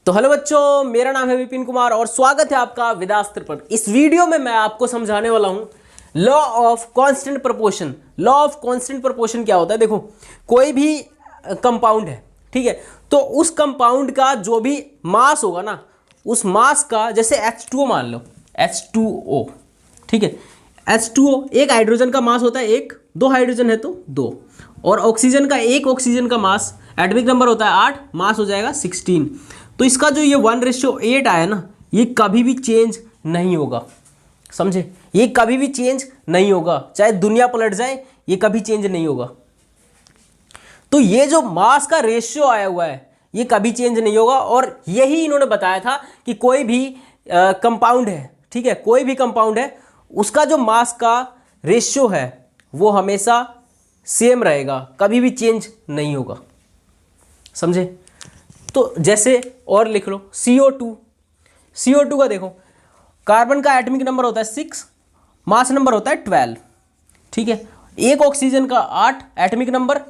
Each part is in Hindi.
तो हेलो बच्चों, मेरा नाम है विपिन कुमार और स्वागत है आपका विदास्त्र पर। इस वीडियो में मैं आपको समझाने वाला हूं law of constant proportion. Law of constant proportion क्या होता है? देखो, कोई भी कंपाउंड है, ठीक है, तो उस कंपाउंड का जो भी मास होगा ना, उस मास का, जैसे H2O मान लो, H2O, ठीक है, H2O एक हाइड्रोजन का मास होता है, एक, दो हाइड्रोजन है तो दो, और ऑक्सीजन का, एक ऑक्सीजन का मास, एटॉमिक नंबर होता है 8, मास हो जाएगा 16। तो इसका जो ये 1:8 आया ना, ये कभी भी चेंज नहीं होगा, समझे? ये कभी भी चेंज नहीं होगा, चाहे दुनिया पलट जाए, ये कभी चेंज नहीं होगा। तो ये जो मास का रेशियो आया हुआ है, ये कभी चेंज नहीं होगा। और यही इन्होंने बताया था कि कोई भी कंपाउंड है, ठीक है, कोई भी कंपाउंड है, उसका जो मास का रेशियो है वो हमेशा सेम रहेगा, कभी भी चेंज नहीं होगा, समझे? तो जैसे और लिख लो CO2 का देखो, कार्बन का एटॉमिक नंबर होता है 6, मास नंबर होता है 12, ठीक है, एक ऑक्सीजन का 8 एटॉमिक नंबर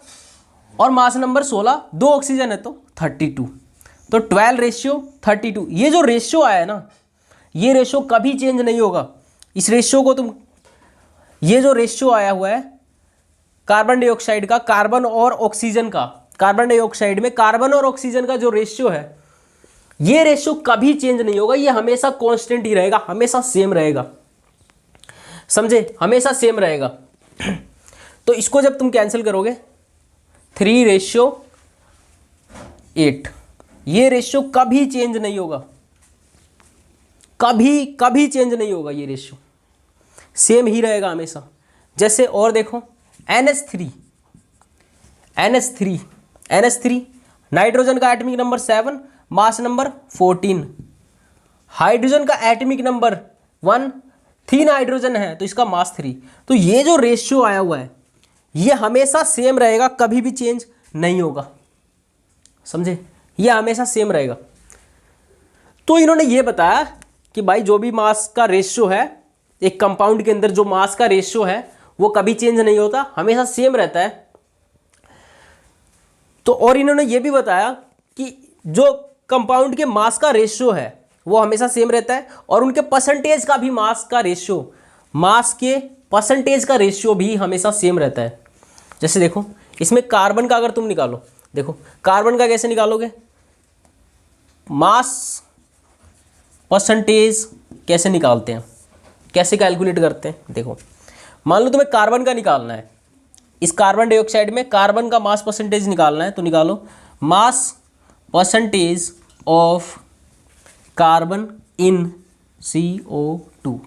और मास नंबर 16, दो ऑक्सीजन है तो 32, तो 12:32। ये जो रेशियो आया है ना, ये रेशियो कभी चेंज नहीं होगा। इस रेशियो को तुम, ये जो रेशियो आया हुआ है कार्बन डाइऑक्साइड का, कार्बन और ऑक्सीजन का, कार्बन डाइऑक्साइड में कार्बन और ऑक्सीजन का जो रेशियो है, ये रेशियो कभी चेंज नहीं होगा, ये हमेशा कांस्टेंट ही रहेगा, हमेशा सेम रहेगा, समझे? हमेशा सेम रहेगा। तो इसको जब तुम कैंसिल करोगे 3:8, ये रेशियो कभी चेंज नहीं होगा, कभी चेंज नहीं होगा, ये रेशियो सेम ही रहेगा हमेशा। जैसे और देखो NH3 नाइट्रोजन का atomic number 7, mass number 14, hydrogen का एटॉमिक नंबर 1, 3 हाइड्रोजन है तो इसका मास 3। तो ये जो रेशियो आया हुआ है ये हमेशा सेम रहेगा, कभी भी चेंज नहीं होगा, समझे? ये हमेशा सेम रहेगा। तो इन्होंने ये बताया कि भाई जो भी मास का रेशियो है, एक कंपाउंड के अंदर जो मास का रेशियो है वो कभी चेंज नहीं होता, हमेशा सेम रहता है। तो और इन्होंने ये भी बताया कि जो कंपाउंड के मास का रेशियो है वो हमेशा सेम रहता है, और उनके परसेंटेज का भी मास का रेशियो, मास के परसेंटेज का रेशियो भी हमेशा सेम रहता है। जैसे देखो, इसमें कार्बन का अगर तुम निकालो, देखो कार्बन का कैसे निकालोगे, मास परसेंटेज कैसे निकालते हैं, कैसे कैलकुलेट करते हैं? देखो, मान लो तुम्हें कार्बन का निकालना है, इस कार्बन डाइऑक्साइड में कार्बन का मास परसेंटेज निकालना है, तो निकालो मास percentage of carbon in CO2,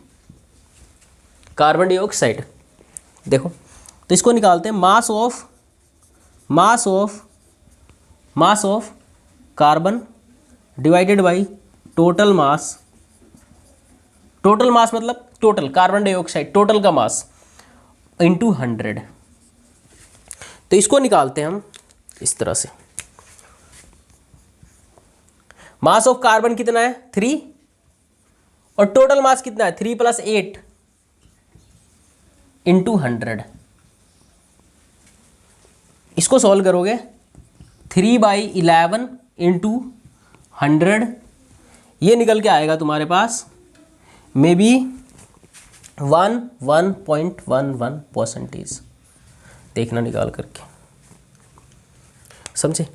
carbon dioxide. देखो, तो इसको निकालते हैं mass of carbon divided by total मास मतलब टोटल कार्बन डाइऑक्साइड, टोटल का मास इंटू 100। तो इसको निकालते हैं हम इस तरह से, मास ऑफ कार्बन कितना है 3, और टोटल मास कितना है 3 + 8 इंटू 100। इसको सॉल्व करोगे 3/11 इंटू 100, ये निकल के आएगा तुम्हारे पास मे बी 1.11%। देखना निकाल करके, समझे?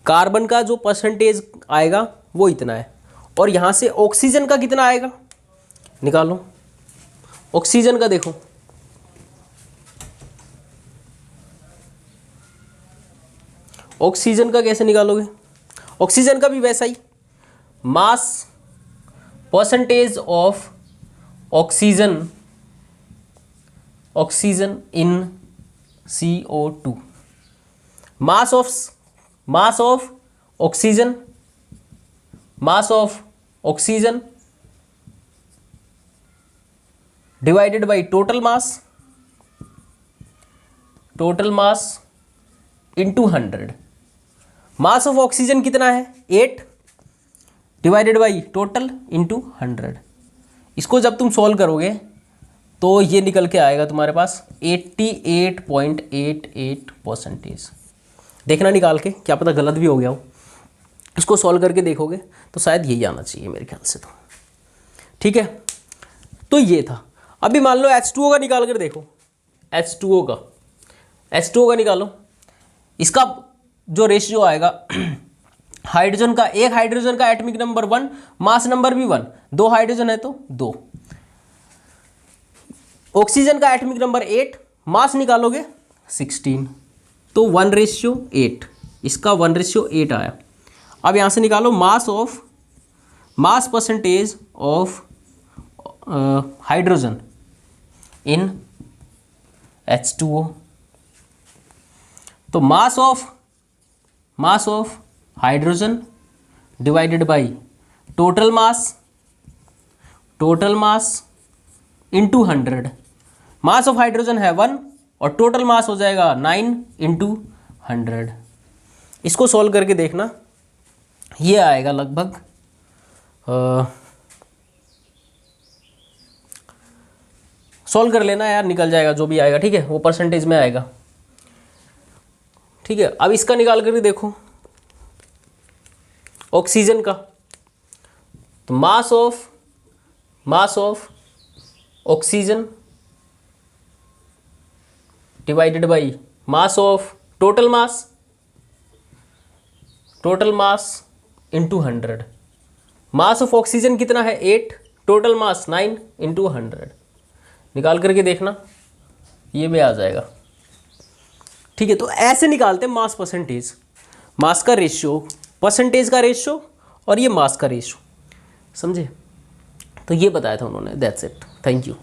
कार्बन का जो परसेंटेज आएगा वो इतना है, और यहाँ से ऑक्सीजन का कितना आएगा निकालो। ऑक्सीजन का देखो, ऑक्सीजन का कैसे निकालोगे? ऑक्सीजन का भी वैसा ही, mass percentage of oxygen in CO2, mass of oxygen divided by total mass into 100। Mass of oxygen कितना है 8 डिवाइडेड बाई टोटल इंटू 100। इसको जब तुम सॉल्व करोगे तो ये निकल के आएगा तुम्हारे पास 88.88%। देखना निकाल के, क्या पता गलत भी हो गया हो। इसको सॉल्व करके देखोगे तो शायद यही आना चाहिए मेरे ख्याल से तो। ठीक है, तो ये था। अभी मान लो H2O का निकाल कर देखो, H2O का निकालो। इसका जो रेशियो आएगा हाइड्रोजन का, एक हाइड्रोजन का एटॉमिक नंबर 1, मास नंबर भी 1, 2 हाइड्रोजन है तो 2। ऑक्सीजन का एटॉमिक नंबर 8, मास निकालोगे 16, तो 1:8, इसका 1:8 आया। अब यहां से निकालो मास percentage of hydrogen in H2O। तो mass of hydrogen divided by total mass into 100। Mass of hydrogen है 1 और टोटल मास हो जाएगा 9 इंटू 100। इसको सॉल्व करके देखना, ये आएगा लगभग सॉल्व कर लेना यार, निकल जाएगा जो भी आएगा। ठीक है, वो परसेंटेज में आएगा। ठीक है, अब इसका निकाल करके देखो ऑक्सीजन का। तो मास of oxygen divided by mass of total mass into 100। Mass of oxygen कितना है 8, टोटल मास 9 इंटू 100। निकाल करके देखना, ये भी आ जाएगा। ठीक है, तो ऐसे निकालते हैं मास परसेंटेज, मास का रेशियो, परसेंटेज का रेशियो और ये मास का रेशियो, समझे। तो ये बताया था उन्होंने। That's it, thank you.